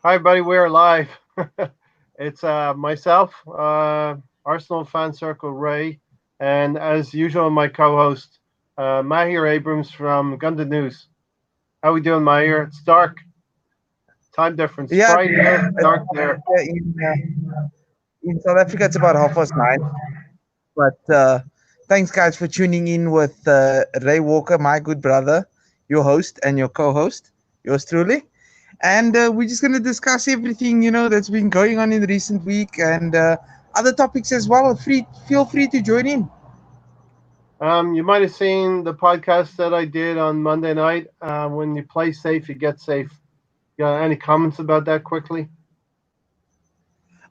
Hi, buddy. We're live. It's myself, Arsenal Fan Circle Ray, and as usual, my co-host Mahir Abrams from Gundit News. How we doing, Mahir? It's dark. Time difference. Yeah, Bright here, dark there. in South Africa, it's about 9:30. But thanks, guys, for tuning in with Ray Walker, my good brother, your host and your co-host, yours truly. And we're just going to discuss everything that's been going on in the recent week and other topics as well. Feel free to join in. You might have seen the podcast that I did on Monday night. When you play safe, you get safe. You got any comments about that quickly?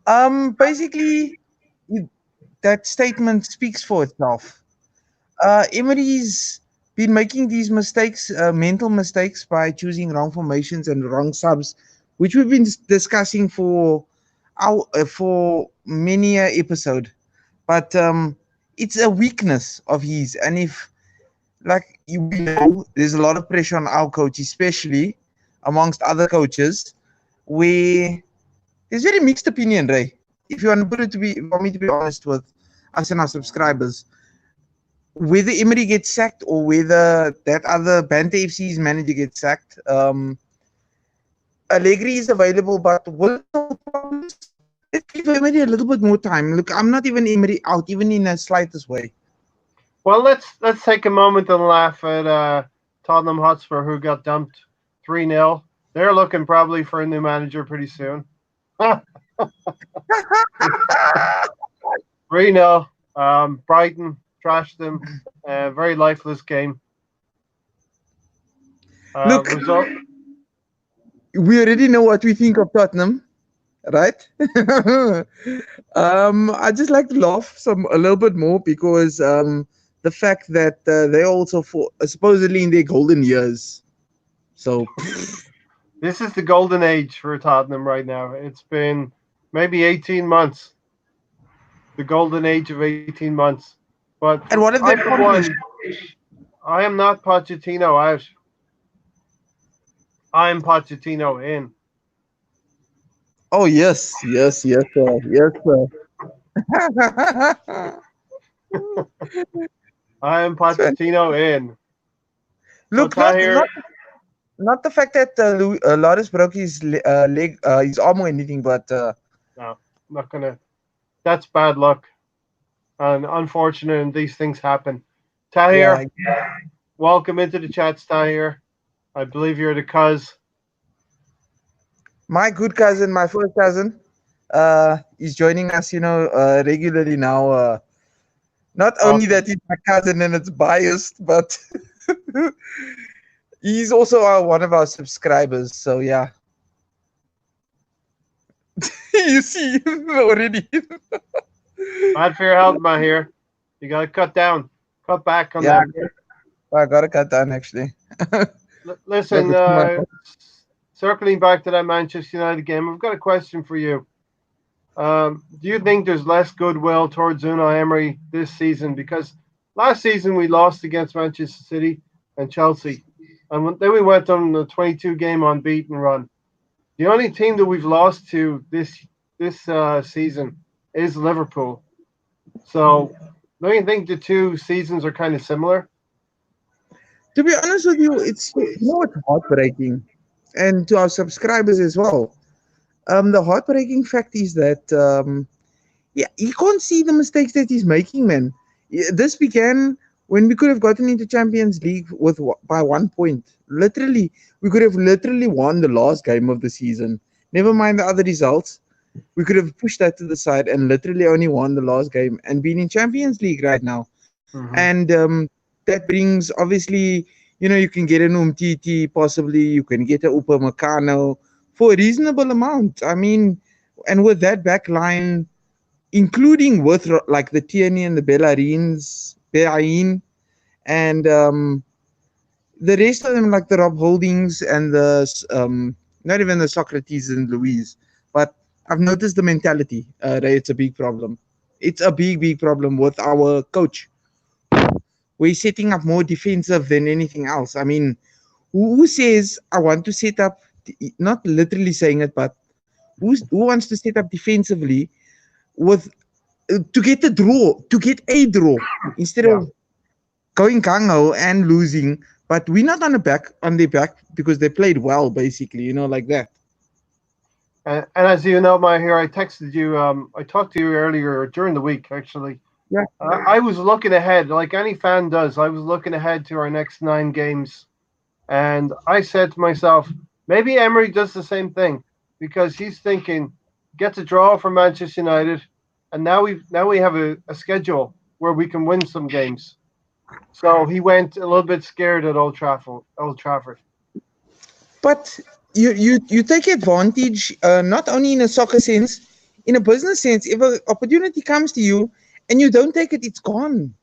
Basically, that statement speaks for itself. Emery's been making these mistakes, mental mistakes, by choosing wrong formations and wrong subs, which we've been discussing for many a episode. But it's a weakness of his, and if we know, there's a lot of pressure on our coach, especially amongst other coaches, where there's very mixed opinion, Ray. If you want to put it for me to be honest with us and our subscribers, whether Emery gets sacked or whether that other Banta FC's manager gets sacked, Allegri is available, but with no problems. Let's give Emery a little bit more time. Look, I'm not even Emery out, even in the slightest way. Well, let's take a moment and laugh at Tottenham Hotspur, who got dumped 3-0. They're looking probably for a new manager pretty soon. 3-0. Brighton trashed them. Very lifeless game. Look, we already know what we think of Tottenham, right? I just like to laugh a little bit more because the fact that they're also supposedly in their golden years. So this is the golden age for Tottenham right now. It's been maybe 18 months. The golden age of 18 months. But and what have they accomplished? I am not Pochettino out. I am Pochettino in. Oh yes, sir. I am Pochettino in. Look, not the fact that Loris broke his leg, his arm or anything, but no, I'm not gonna. That's bad luck, and unfortunate, and these things happen. Tahir, welcome into the chats, Tahir. I believe you're the cuz. My good cousin, my first cousin, is joining us, regularly now. Not only that he's my cousin and it's biased, but he's also one of our subscribers. So yeah, you see already. Bad for your health, Mahir. You gotta cut back on that. I gotta cut down actually. Listen, circling back to that Manchester United game, I've got a question for you. Do you think there's less goodwill towards Unai Emery this season? Because last season we lost against Manchester City and Chelsea, and then we went on a 22-game unbeaten run. The only team that we've lost to this season is Liverpool. So, don't you think the two seasons are kind of similar? To be honest with you, it's heartbreaking, and to our subscribers as well. The heartbreaking fact is that you can't see the mistakes that he's making, man. This began when we could have gotten into Champions League by 1 point. Literally, we could have won the last game of the season. Never mind the other results. We could have pushed that to the side and literally only won the last game and been in Champions League right now. Mm-hmm. And that brings, obviously, you can get an Umtiti, possibly you can get a Upamecano for a reasonable amount. I mean, and with that back line, including with like the Tierney and the Bellain, and the rest of them, like the Rob Holdings and the not even the Socrates and Louise, but I've noticed the mentality. It's a big problem. It's a big problem with our coach. We're setting up more defensive than anything else. I mean, who says I want to set up? Not literally saying it, but who wants to set up defensively with to get the draw, to get a draw instead Yeah. of going gung ho and losing. But we're not on their back because they played well, basically, like that. And as you know, my here, I texted you. I talked to you earlier during the week, actually. Yeah. I was looking ahead, like any fan does. I was looking ahead to our next 9 games, and I said to myself, maybe Emery does the same thing because he's thinking, gets a draw from Manchester United, and now we have a schedule where we can win some games. So he went a little bit scared at Old Trafford. Old Trafford. But you take advantage, not only in a soccer sense, in a business sense. If an opportunity comes to you and you don't take it, it's gone.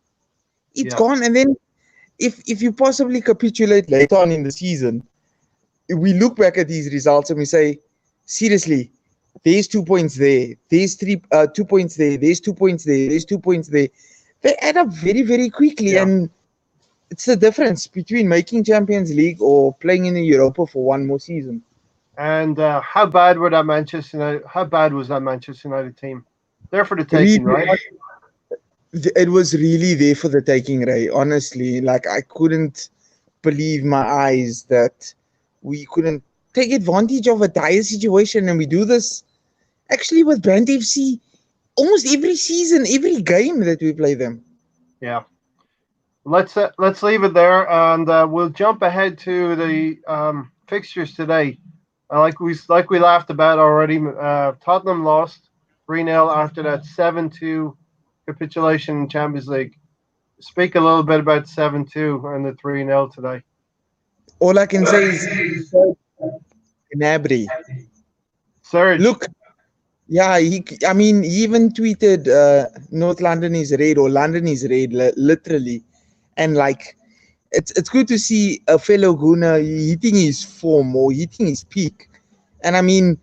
It's Yeah, gone. And then if you possibly capitulate later on in the season, we look back at these results and we say, seriously, there's 2 points there, there's 2 points there, there's 2 points there, there's 2 points there. They add up very, very quickly, yeah. and it's the difference between making Champions League or playing in the Europa for one more season. And how bad were that Manchester United? How bad was that Manchester United team? They're for the Really, taking, right? it was really there for the taking, Ray. Honestly, like I couldn't believe my eyes that we couldn't take advantage of a dire situation, and we do this actually with Brand FC almost every season, every game that we play them. Yeah. Let's leave it there, and we'll jump ahead to the fixtures today. Like we laughed about already. Tottenham lost 3-0 after that 7-2 capitulation in Champions League. Speak a little bit about 7-2 and the 3-0 today. All I can say is Gnabry. Serge, Look, yeah, I mean, he even tweeted North London is red or London is red, literally. And like, it's good to see a fellow Gooner hitting his form or hitting his peak. And I mean,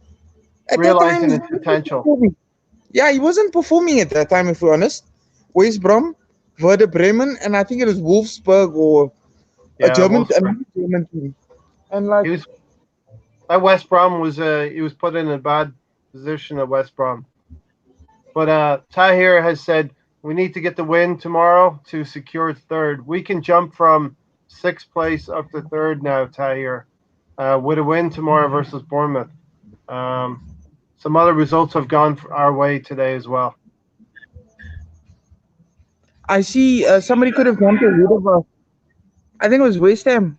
at that time, realizing he its wasn't potential. performing. Yeah, he wasn't performing at that time, if we're honest. West Brom, Werder Bremen, and I think it was Wolfsburg or a Yeah, another German team. And like, he was at West Brom was he was put in a bad position at West Brom. But Tahir has said we need to get the win tomorrow to secure third. We can jump from sixth place up to third now, Tahir, with a win tomorrow versus Bournemouth. Um, some other results have gone our way today as well. I see somebody could have gone to rid of I think it was West Ham.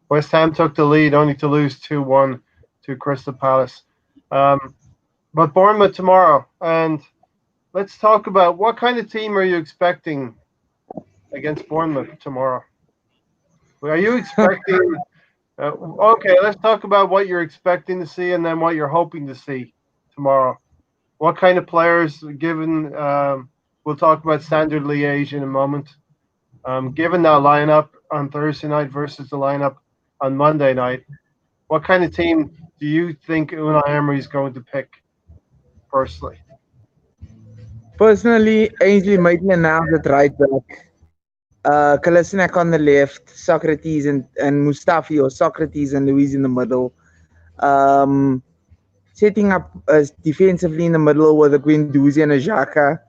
West Ham took the lead only to lose 2-1 to Crystal Palace. Um, but Bournemouth tomorrow. And let's talk about what kind of team are you expecting against Bournemouth tomorrow? Are you expecting? Okay, let's talk about what you're expecting to see and then what you're hoping to see tomorrow. What kind of players, given, we'll talk about Standard Liege in a moment. Given that lineup on Thursday night versus the lineup on Monday night, what kind of team do you think Unai Emery is going to pick personally? Personally, Ainsley Maitland now at right back. Kolasinac on the left, Socrates and Mustafi or Socrates and Luis in the middle. Um, Setting up defensively in the middle with a Guendouzi and a Xhaka.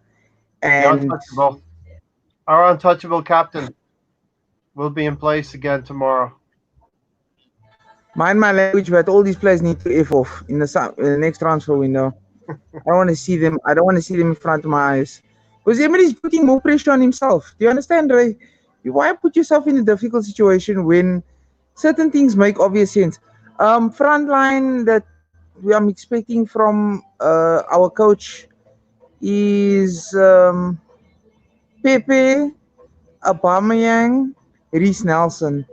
The And untouchable, our untouchable captain will be in place again tomorrow. mind my language, but all these players need to F off in the next transfer window. I don't want to see them. I don't want to see them in front of my eyes. Because Emery is putting more pressure on himself. Do you understand, Ray? Why put yourself in a difficult situation when certain things make obvious sense? Front line that I'm expecting from our coach is Pepe, Aubameyang, Reece Nelson.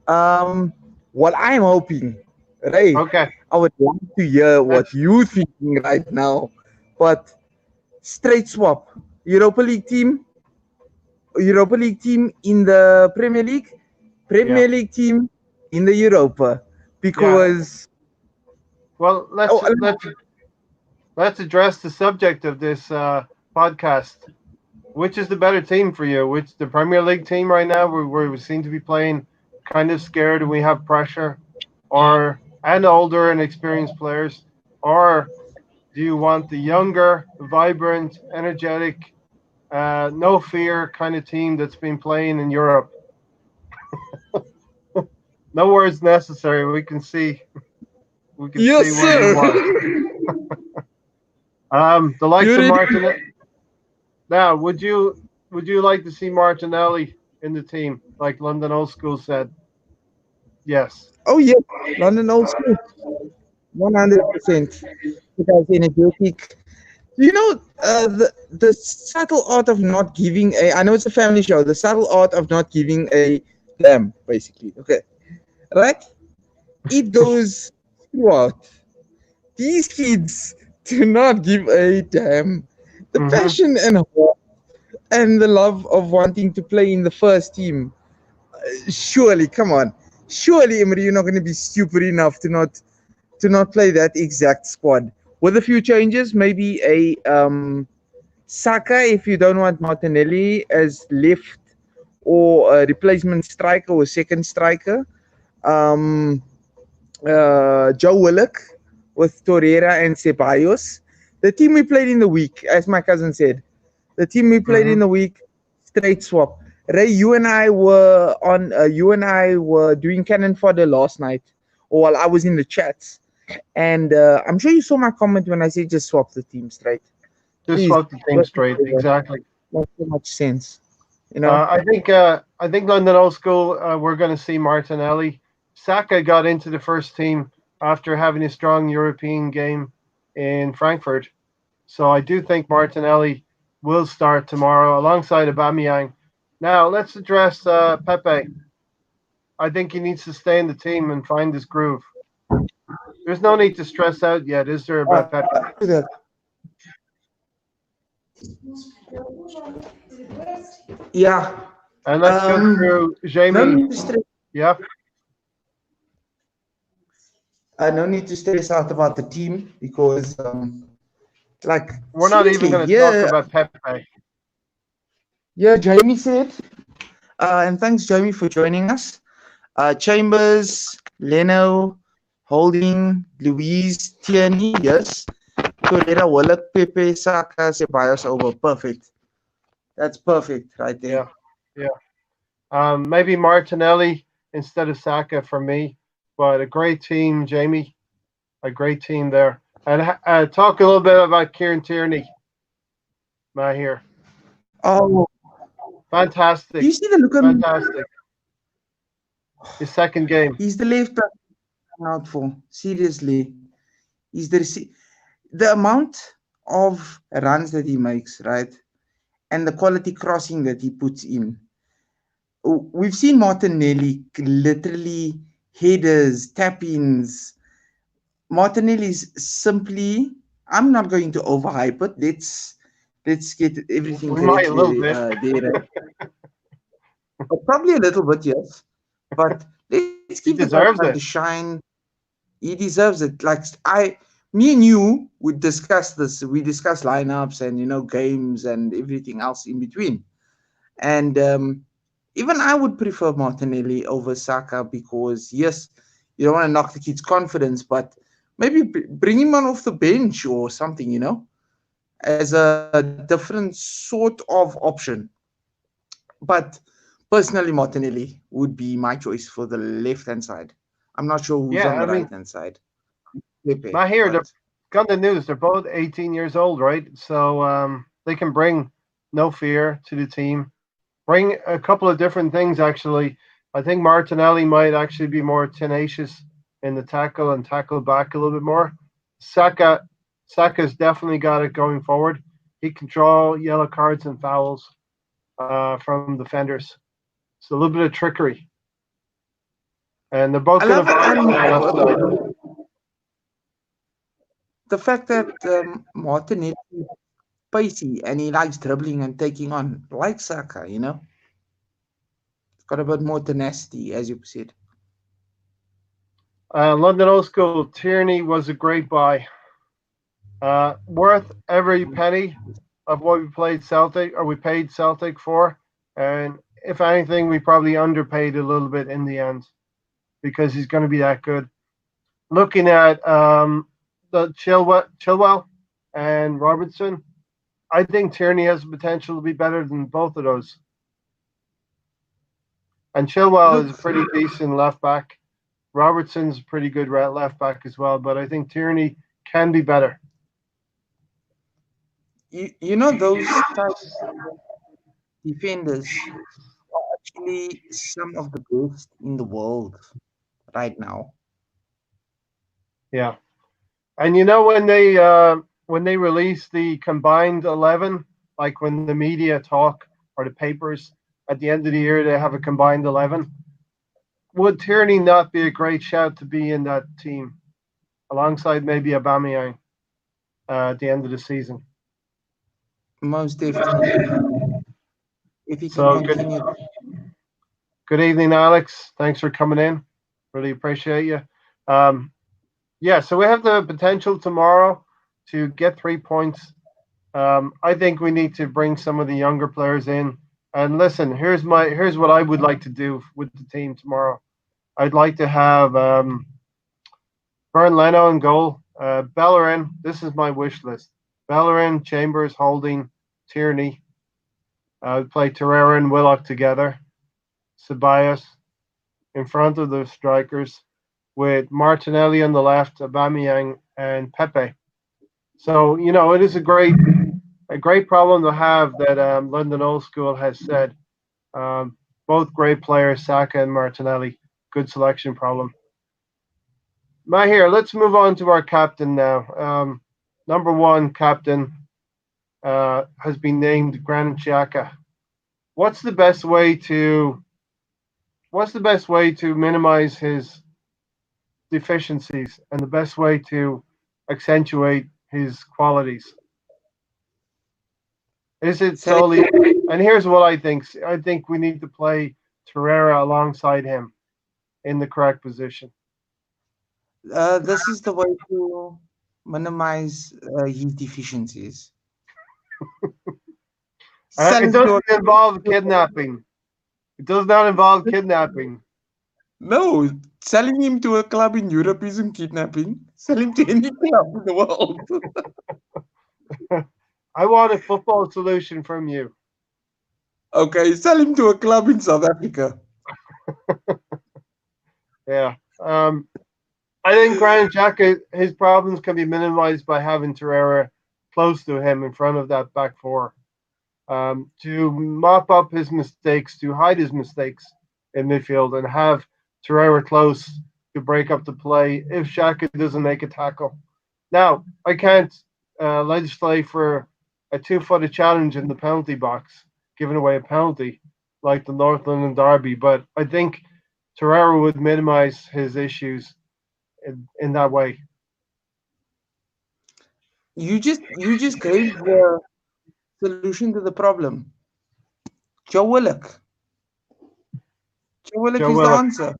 Um, what I'm hoping, Ray, Okay, I would like to hear what that's you thinking right now, but straight swap. Europa League team, Europa League team in the Premier League, yeah, Premier League team in the Europa. yeah. Because Well, oh, let's address the subject of this podcast. Which is the better team for you? Which the Premier League team right now, where we seem to be playing kind of scared and we have pressure, or and older and experienced players, or do you want the younger, vibrant, energetic, no fear kind of team that's been playing in Europe? No words necessary. We can Yes, see what you sir. want. The likes You of ready? Martinelli. Now, would you like to see Martinelli in the team, like London Old School said? Yes. Oh yeah, London Old School, 100%. Because energetic. You know, the subtle art of not giving a. I know it's a family show. The subtle art of not giving a damn, basically. Okay, right? It goes throughout. These kids do not give a damn. The Hmm. passion and heart and the love of wanting to play in the first team. Surely, come on. Surely, Emery, you're not going to be stupid enough to not play that exact squad. With a few changes, maybe a Saka if you don't want Martinelli as left or a replacement striker or second striker. Um, Joe Willock with Torreira and Ceballos. The team we played in the week, as my cousin said, the team we played in Hmm. the week, straight swap. Ray, you and I were doing cannon fodder last night, or while I was in the chats, and I'm sure you saw my comment when I said just swap the team straight. Just Please, swap the team do it straight. Exactly. Not so much sense, you know. I think London Old School. We're going to see Martinelli. Saka got into the first team after having a strong European game in Frankfurt. So I do think Martinelli will start tomorrow alongside Aubameyang. Now let's address Pepe. I think he needs to stay in the team and find his groove. There's no need to stress out yet, is there, about Pepe? That. Yeah. And let's go through No Jamie. need to stress. Yeah. No need to stress out about the team because, like, We're not even seriously, going to talk yeah, about Pepe. yeah. Jamie said, and thanks, Jamie, for joining us. Chambers, Leno, Holding, Louise, Tierney, yes. Torreira, Willock, Pepe, Saka, Ceballos over. Perfect. That's perfect right there. Yeah. Yeah. Maybe Martinelli instead of Saka for me, but a great team, Jamie. A great team there. And talk a little bit about Kieran Tierney, Mahir. Oh, do Fantastic. you see the look on? Fantastic. His second game. He's the left back I'm out for. Seriously, he's the amount of runs that he makes, right, and the quality crossing that he puts in. We've seen Martinelli literally headers, tap-ins. Martinelli is simply. I'm not going to overhype it. Let's get everything We might correct a little bit. there. Probably a little bit, yes. But let's give He the guy deserves time to it. shine. He deserves it. Like me and you would discuss this. We discuss lineups and games and everything else in between. And even I would prefer Martinelli over Saka because yes, you don't want to knock the kid's confidence, but maybe bring him on off the bench or something, as a different sort of option. But personally, Martinelli would be my choice for the left hand side. I'm not sure who's Yeah, on I the mean, right hand side. Pepe, Mahir, they've but got the news. They're both 18 years old, right? So they can bring no fear to the team. Bring a couple of different things, actually. I think Martinelli might actually be more tenacious in the tackle and tackle back a little bit more. Saka, Saka's definitely got it going forward. He can draw yellow cards and fouls from defenders. So a little bit of trickery. And they're both I going love to it. focus And on the left side. the fact that Martinelli is pacey and he likes dribbling and taking on, like Saka, it's got a bit more tenacity, as you said. London Old School, Tierney was a great buy. Worth every penny of what we paid Celtic for. And if anything, we probably underpaid a little bit in the end because he's going to be that good. looking at the Chilwell and Robertson, I think Tierney has the potential to be better than both of those. And Chilwell is a Look, pretty decent left back. Robertson's a pretty good left back as well, but I think Tierney can be better. you know those type defenders are actually some of the best in the world right now. Yeah, and when they release the combined 11, like when the media talk or the papers at the end of the year, they have a combined 11. Would Tierney not be a great shout to be in that team alongside maybe Aubameyang at the end of the season? Most definitely, if he can So continue. good evening, Alex. Thanks for coming in. Really appreciate you. Um, yeah, so we have the potential tomorrow to get 3 points. I think we need to bring some of the younger players in. And listen, here's what I would like to do with the team tomorrow. I'd like to have Bern Leno in goal, Bellerin. This is my wish list: Bellerin, Chambers, Holding, Tierney. Play Torreira and Willock together. Ceballos in front of the strikers, with Martinelli on the left, Aubameyang and Pepe. So it is a great problem to have that London Old School has said. Both great players, Saka and Martinelli. Good selection problem. Mahir, let's move on to our captain now. Number one captain has been named Granit Xhaka. What's the best way to minimize his deficiencies and the best way to accentuate his qualities? Is it Selling, solely? And here's what I think. I think we need to play Torreira alongside him in the correct position. this is the way to minimize his deficiencies. It Selling to doesn't involve kidnapping. It does not involve kidnapping. no, selling him to a club in Europe isn't kidnapping. Sell him to any club in the world. I want a football solution from you. Okay, sell him to a club in South Africa. Yeah. I think Granit Xhaka, his problems can be minimized by having Torreira close to him in front of that back four, to mop up his mistakes, to hide his mistakes in midfield, and have Torreira close to break up the play if Xhaka doesn't make a tackle. Now, I can't legislate for a two-footed challenge in the penalty box, giving away a penalty like the North London Derby, but I think Torreira would minimize his issues in that way. You just gave the solution to the problem. Joe Willock. Joe Willock Joe is the Willock. answer.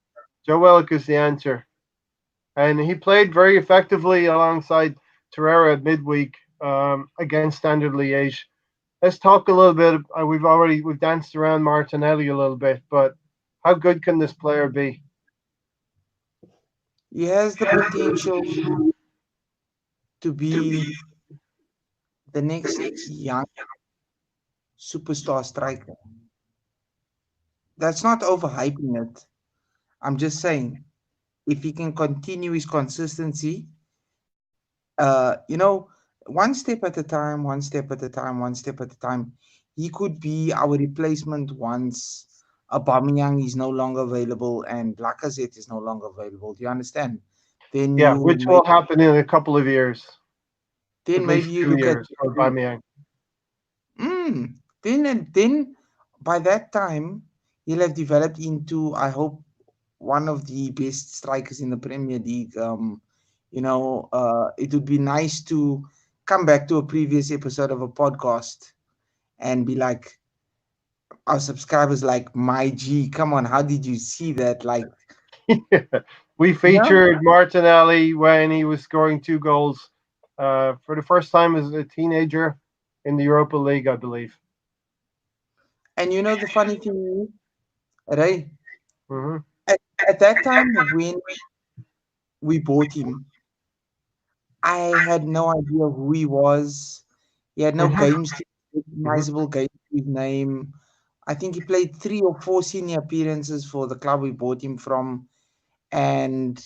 Joe Willock is the answer. And he played very effectively alongside Torreira at midweek against Standard Liege. Let's talk a little bit. We've danced around Martinelli a little bit, but how good can this player be? He has the potential to be the next young superstar striker. That's not overhyping it. I'm just saying, if he can continue his consistency, one step at a time, one step at a time, one step at a time, he could be our replacement once Aubameyang is no longer available and Lacazette is no longer available. Do you understand? Then Yeah, you which may, will happen in a couple of years, then at maybe least you two look at years for Aubameyang. then by that time he'll have developed into, I hope, one of the best strikers in the Premier League. It would be nice to come back to a previous episode of a podcast and be like, our subscribers like, my G, come on, how did you see that? Like, We yeah. featured Martinelli when he was scoring 2 goals for the first time as a teenager in the Europa League, I believe. And the funny thing is, right? Hmm. At, at that time when we bought him, I had no idea who he was. He had no Hmm. Hmm. recognizable games to his name. I think he played 3 or 4 senior appearances for the club we bought him from. And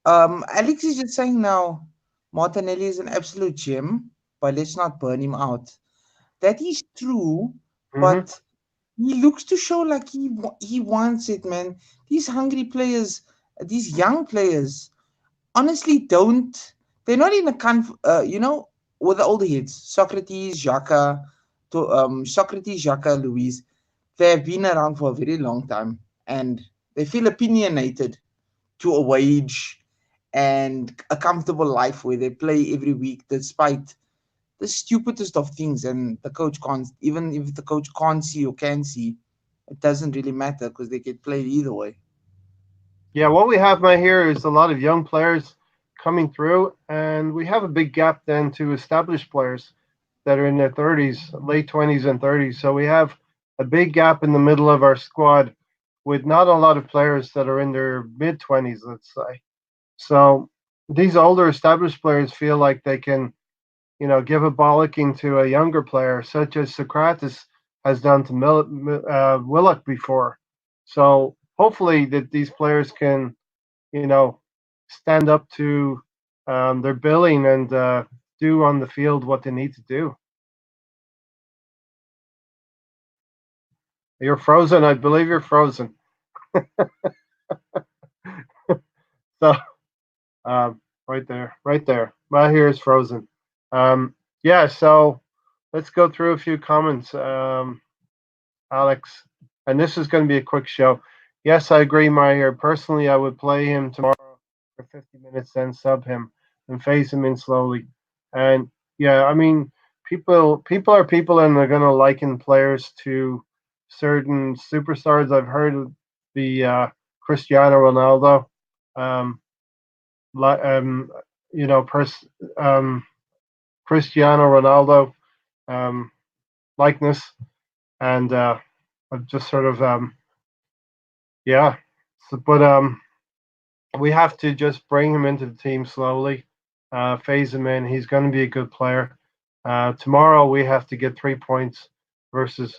Alex is just saying now, Martinelli is an absolute gem, but let's not burn him out. That is true, Hmm. but he looks to show like he wants it, man. These hungry players, these young players, honestly don't. They're not in a with the older heads, Socrates, Xhaka, Socrates, Xhaka, Luis. They have been around for a very long time, and they feel opinionated to a wage and a comfortable life where they play every week despite the stupidest of things. And the coach can't, even if the coach can't see or can see, it doesn't really matter because they get played either way. Yeah, what we have right here is a lot of young players coming through, and we have a big gap then to established players that are in their 30s, late 20s and 30s. So we have a big gap in the middle of our squad with not a lot of players that are in their mid 20s, let's say. So these older established players feel like they can, give a bollocking to a younger player, such as Socrates has done to Willock before. So hopefully that these players can, stand up to their billing and do on the field what they need to do. You're frozen. I believe you're frozen. So, right there, right there. My hair is frozen. Um, yeah. So let's go through a few comments, Alex. And this is going to be a quick show. Yes, I agree, my hair. Personally, I would play him tomorrow for 50 minutes, then sub him and phase him in slowly. And yeah, I mean, people are people, and they're going to liken players to certain superstars. I've heard of the Cristiano Ronaldo. Um, li- um, you know, Cristiano Ronaldo um, likeness, and I've just sort of yeah. So, but we have to just bring him into the team slowly, phase him in. He's going to be a good player. Tomorrow we have to get 3 points versus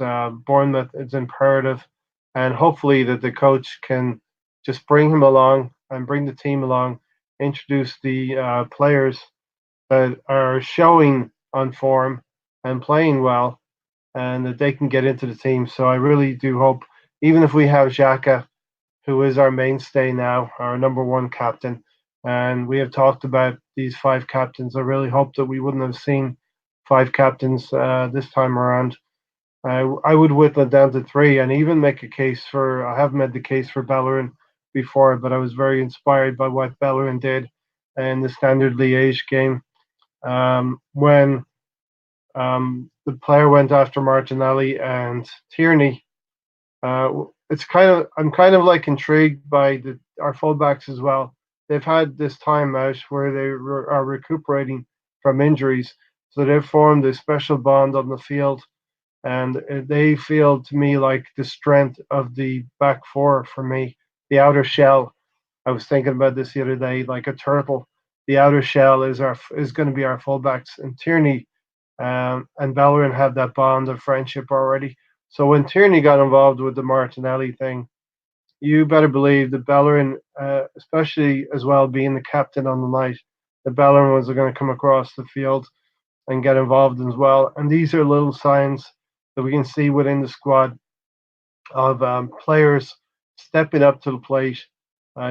Bournemouth. It's imperative, and hopefully that the coach can just bring him along and bring the team along, introduce the players that are showing on form and playing well, and that they can get into the team. So I really do hope, even if we have Xhaka, who is our mainstay now, our number one captain, and we have talked about these five captains. I really hope that we wouldn't have seen five captains this time around. I would whittle it down to three, and even make a case for. I have made the case for Bellerin before, but I was very inspired by what Bellerin did in the Standard Liege game when the player went after Martinelli and Tierney. It's I'm kind of like intrigued by our fullbacks as well. They've had this time out where they are recuperating from injuries, so they've formed a special bond on the field, and they feel to me like the strength of the back four for me, the outer shell. I was thinking about this the other day, like a turtle. The outer shell is going to be our fullbacks, and Tierney and Bellerin have that bond of friendship already. So when Tierney got involved with the Martinelli thing, you better believe that Bellerin, especially as well being the captain on the night, that Bellerin was going to come across the field and get involved as well. And these are little signs that we can see within the squad of players stepping up to the plate,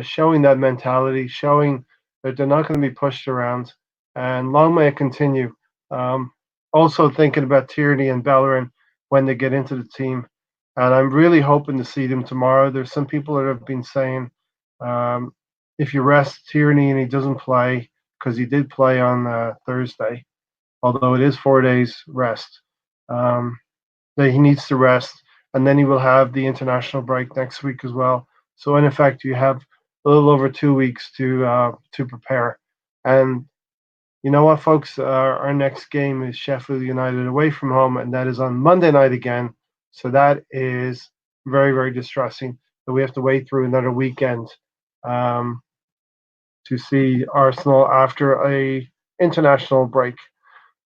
showing that mentality, showing that they're not going to be pushed around. And long may it continue. Um, Also thinking about Tierney and Bellerin when they get into the team. And I'm really hoping to see them tomorrow. There's some people that have been saying um, if you rest Tierney and he doesn't play, because he did play on Thursday, although it is 4 days rest. Um, that he needs to rest, and then he will have the international break next week as well. So in effect, you have a little over 2 weeks to prepare. And you know what, folks? Our next game is Sheffield United away from home, and that is on Monday night again. So that is very, very distressing that we have to wait through another weekend. Um, to see Arsenal after a international break.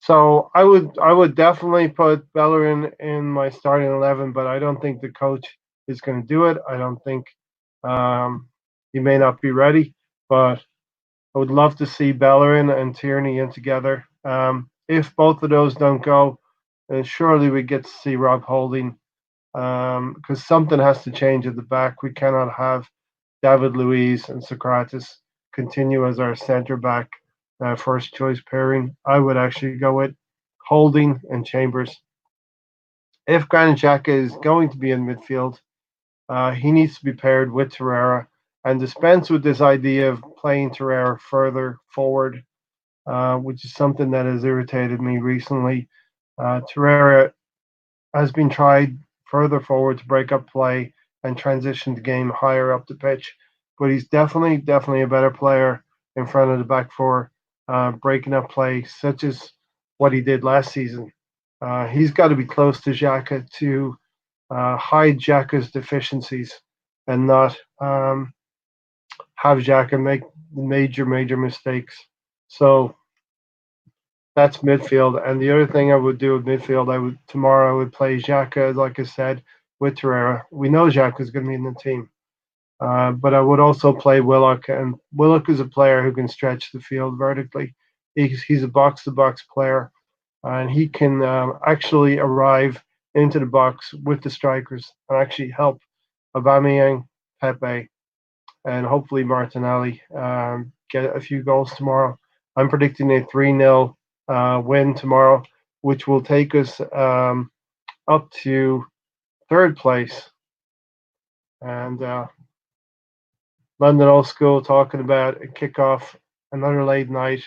So I would definitely put Bellerin in my starting 11, but I don't think the coach is going to do it. I don't think um, he may not be ready, but I would love to see Bellerin and Tierney in together. If both of those don't go, then surely we get to see Rob Holding because something has to change at the back. We cannot have David Luiz and Socrates continue as our centre back first choice pairing. I would actually go with Holding and Chambers. If Granit Xhaka is going to be in midfield, he needs to be paired with Torreira and dispense with this idea of playing Torreira further forward, which is something that has irritated me recently. Torreira has been tried further forward to break up play and transition the game higher up the pitch, but he's definitely a better player in front of the back four, breaking up play, such as what he did last season. He's got to be close to Xhaka to hide Xhaka's deficiencies and not have Xhaka make major mistakes. So that's midfield. And the other thing I would do with midfield, I would play Xhaka, like I said, with Torreira. We know Xhaka is going to be in the team, but I would also play Willock, and Willock is a player who can stretch the field vertically. He's a box-to-box player, and he can actually arrive into the box with the strikers and actually help Aubameyang, Pepe, and hopefully Martinelli get a few goals tomorrow. I'm predicting a 3-0 win tomorrow, which will take us up to third place. And London Old School talking about a kickoff, another late night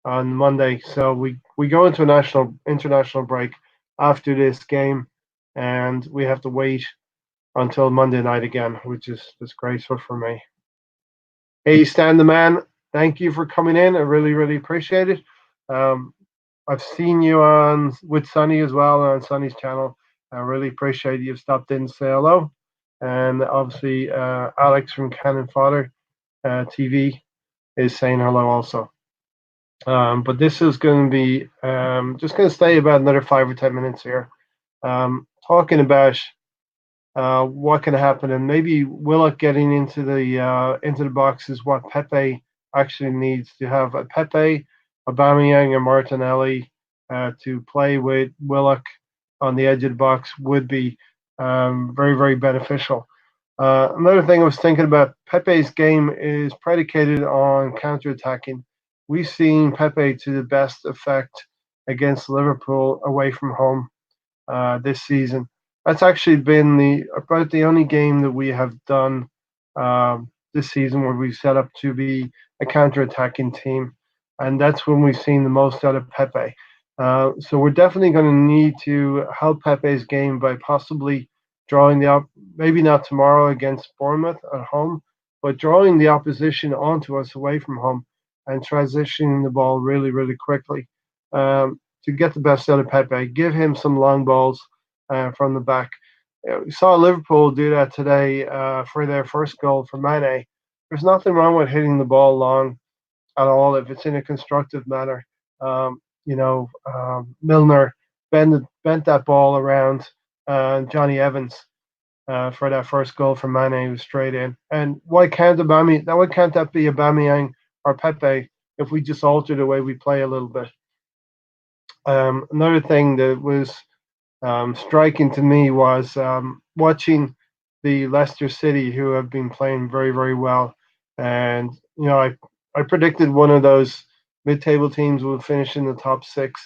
on Monday. So we go into a international break after this game, and we have to wait until Monday night again, which is disgraceful for me. Hey, Stan the man, thank you for coming in. I really appreciate it. Um, I've seen you on with Sonny as well on Sonny's channel. I really appreciate you've stopped in to say hello. And obviously, Alex from Cannon Fodder TV is saying hello also. But this is going to be just going to stay about another 5 or 10 minutes here, talking about what can happen, and maybe Willock getting into the box is what Pepe actually needs to have. A Pepe, Aubameyang, and Martinelli to play with Willock on the edge of the box would be very beneficial. Another thing I was thinking about, Pepe's game is predicated on counter-attacking. We've seen Pepe to the best effect against Liverpool away from home this season. That's actually been about the only game that we have done this season where we've set up to be a counter-attacking team, and that's when we've seen the most out of Pepe. So we're definitely going to need to help Pepe's game by possibly drawing maybe not tomorrow against Bournemouth at home, but drawing the opposition onto us away from home and transitioning the ball really quickly to get the best out of Pepe. Give him some long balls from the back. We saw Liverpool do that today for their first goal for Mane. There's nothing wrong with hitting the ball long at all if it's in a constructive manner. Milner bent that ball around Johnny Evans for that first goal for Mane, who was straight in. And why can't that be Aubameyang or Pepe if we just alter the way we play a little bit? Another thing that was striking to me was watching the Leicester City, who have been playing very well. And I predicted one of those mid-table teams will finish in the top six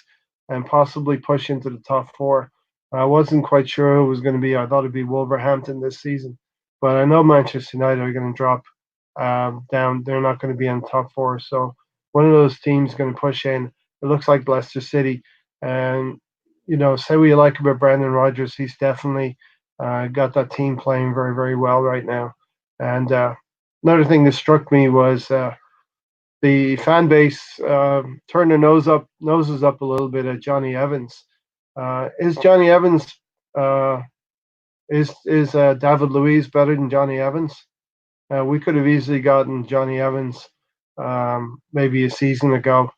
and possibly push into the top four. I wasn't quite sure who it was going to be. I thought it'd be Wolverhampton this season, but I know Manchester United are going to drop down. They're not going to be in the top four, so one of those teams is going to push in. It looks like Leicester City, and say what you like about Brendan Rodgers, he's definitely got that team playing very well right now. And another thing that struck me was the fan base turned their noses up a little bit at Johnny Evans. Is Johnny Evans is David Luiz better than Johnny Evans? We could have easily gotten Johnny Evans maybe a season ago.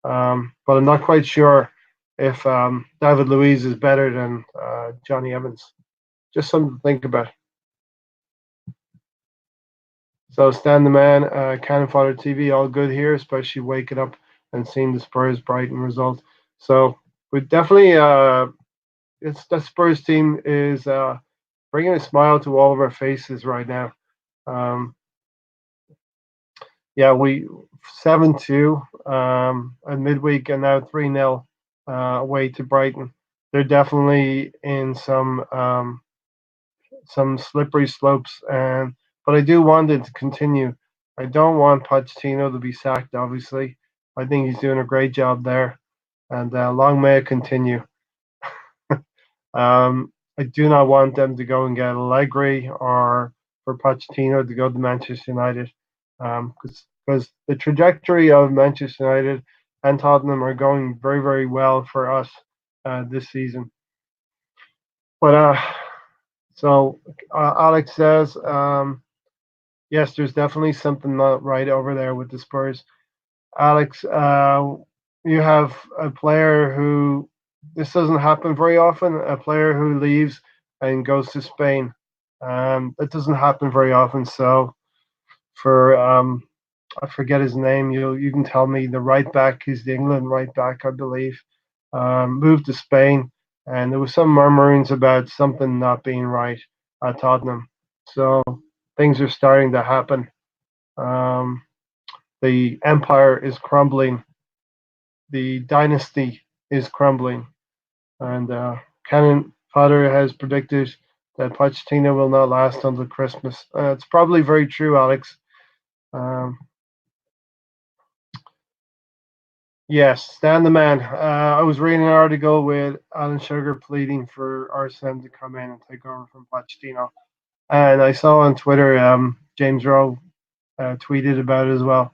But I'm not quite sure if David Luiz is better than Johnny Evans. Just something to think about. So Stan the Man, Cannon Fodder TV, all good here, especially waking up and seeing the Spurs Brighton result. So we definitely, it's the Spurs team is bringing a smile to all of our faces right now. Um, yeah, we 7-2 at midweek and now 3-0 away to Brighton. They're definitely in some slippery slopes, and but I do want it to continue. I don't want Pochettino to be sacked. Obviously, I think he's doing a great job there, and long may it continue. I do not want them to go and get Allegri or for Pochettino to go to Manchester United, because the trajectory of Manchester United and Tottenham are going very very well for us this season. But so Alex says, yes, there's definitely something not right over there with the Spurs. Alex, you have a player who this doesn't happen very often. A player who leaves and goes to Spain. That doesn't happen very often. So for I forget his name. You can tell me the right back. He's the England right back, I believe. Moved to Spain, and there was some murmurings about something not being right at Tottenham. So things are starting to happen. Um, the empire is crumbling. The dynasty is crumbling, and Cannon Potter has predicted that Pochettino will not last until Christmas. It's probably very true, Alex. Um, yes, Stan the Man. I was reading an article with Alan Sugar pleading for Arsenal to come in and take over from Pochettino, and I saw on Twitter James Rowe tweeted about it as well.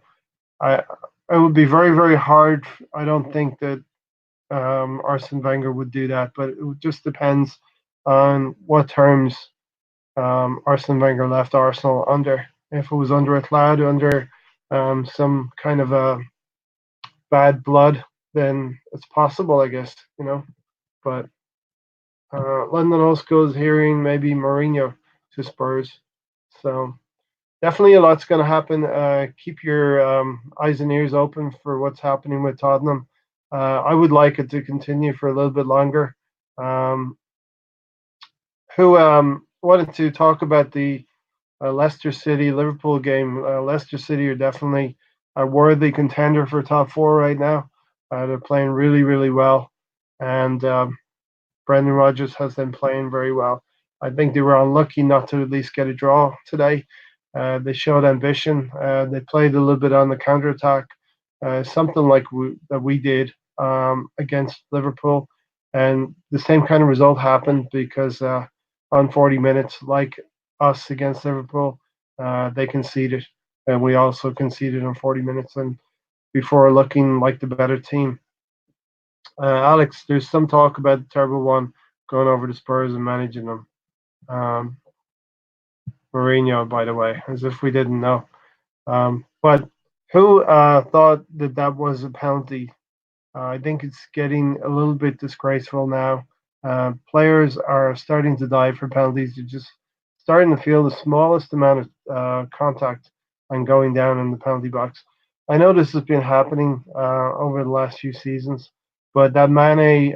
I it would be very very hard. I don't think that Arsene Wenger would do that, but it just depends on what terms Arsene Wenger left Arsenal under. If it was under a cloud, under some kind of a bad blood, then it's possible, I guess, you know. But London also is hearing maybe Mourinho to Spurs. So definitely a lot's going to happen. Keep your eyes and ears open for what's happening with Tottenham. I would like it to continue for a little bit longer. Um, who wanted to talk about the Leicester City Liverpool game? Leicester City are definitely a worthy contender for top four right now. They're playing really, really well, and Brendan Rodgers has them playing very well. I think they were unlucky not to at least get a draw today. They showed ambition. They played a little bit on the counter attack, something like that we did against Liverpool, and the same kind of result happened because on 40 minutes, like us against Liverpool, they conceded, and we also conceded on 40 minutes, and before looking like the better team. Alex, there's some talk about the terrible one going over to Spurs and managing them. Um, Mourinho, by the way, as if we didn't know. But who thought that that was a penalty? I think it's getting a little bit disgraceful now. Players are starting to dive for penalties. They're just starting to feel the smallest amount of contact and going down in the penalty box. I know this has been happening over the last few seasons, but that Mane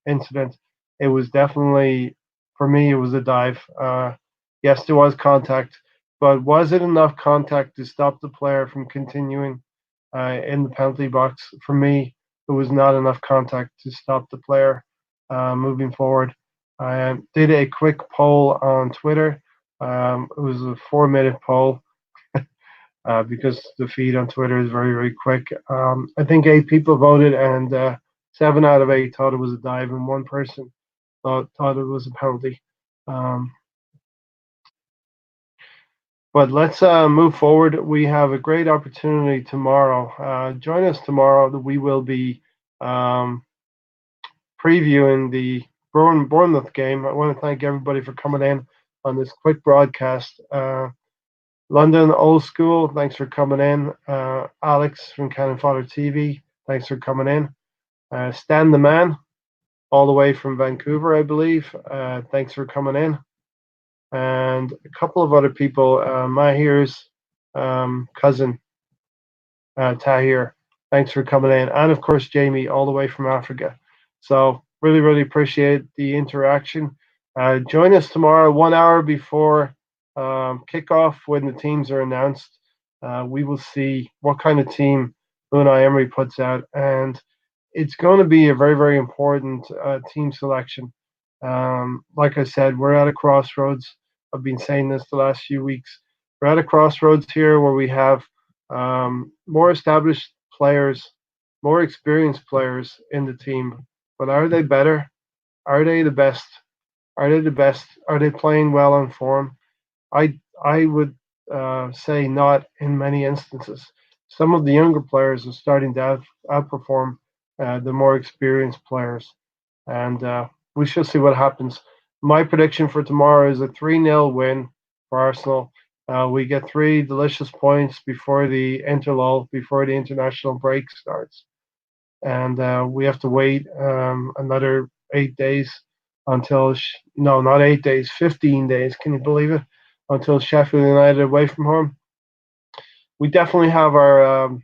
incident, it was definitely, for me, it was a dive. Yes, there was contact, but was it enough contact to stop the player from continuing in the penalty box? For me, it was not enough contact to stop the player moving forward. I did a quick poll on Twitter. It was a 4 minute poll because the feed on Twitter is very, very quick. I think 8 people voted, and 7 out of 8 thought it was a dive, and one person thought it was a penalty. But let's move forward. We have a great opportunity tomorrow. Join us tomorrow. We will be previewing the Bournemouth game. I want to thank everybody for coming in on this quick broadcast. London Old School, thanks for coming in. Alex from Cannon Fodder TV, thanks for coming in. Stan the Man, all the way from Vancouver, I believe. Thanks for coming in. And a couple of other people, Mahir's cousin, Tahir, thanks for coming in. And of course, Jamie, all the way from Africa. So, really, really appreciate the interaction. Join us tomorrow, 1 hour before kickoff when the teams are announced. We will see what kind of team Unai Emery puts out. And it's going to be a very, very important team selection. Like I said, we're at a crossroads. I've been saying this the last few weeks. We're at a crossroads here where we have more established players, more experienced players in the team. But are they better? Are they the best? Are they the best? Are they playing well on form? I would say not in many instances. Some of the younger players are starting to outperform the more experienced players, and we shall see what happens. My prediction for tomorrow is a 3-0 win for Arsenal. We get 3 delicious points before the interlull, before the international break starts, and we have to wait another 8 days until no, not 8 days, 15 days. Can you believe it? Until Sheffield United away from home. We definitely have our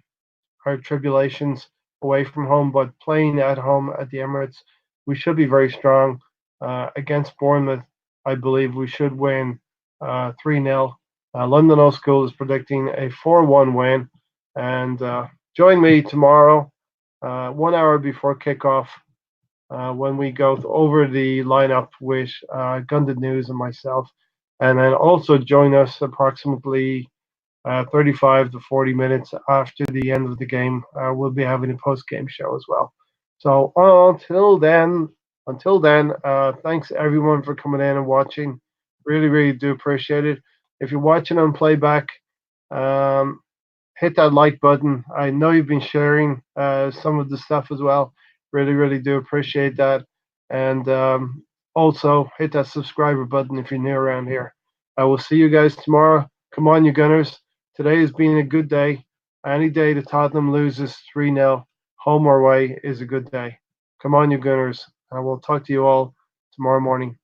tribulations away from home, but playing at home at the Emirates, we should be very strong. Against Bournemouth, I believe we should win 3-0. London Old School is predicting a 4-1 win. And join me tomorrow, 1 hour before kickoff, when we go over the lineup with Gundit News and myself. And then also join us approximately 35 to 40 minutes after the end of the game. We'll be having a post-game show as well. So until then, thanks everyone for coming in and watching. Really, really do appreciate it. If you're watching on playback, hit that like button. I know you've been sharing some of the stuff as well. Really, really do appreciate that. And also hit that subscriber button if you're new around here. I will see you guys tomorrow. Come on, you Gunners. Today has been a good day. Any day that Tottenham loses 3-0, home or away, is a good day. Come on, you Gunners. And we'll talk to you all tomorrow morning.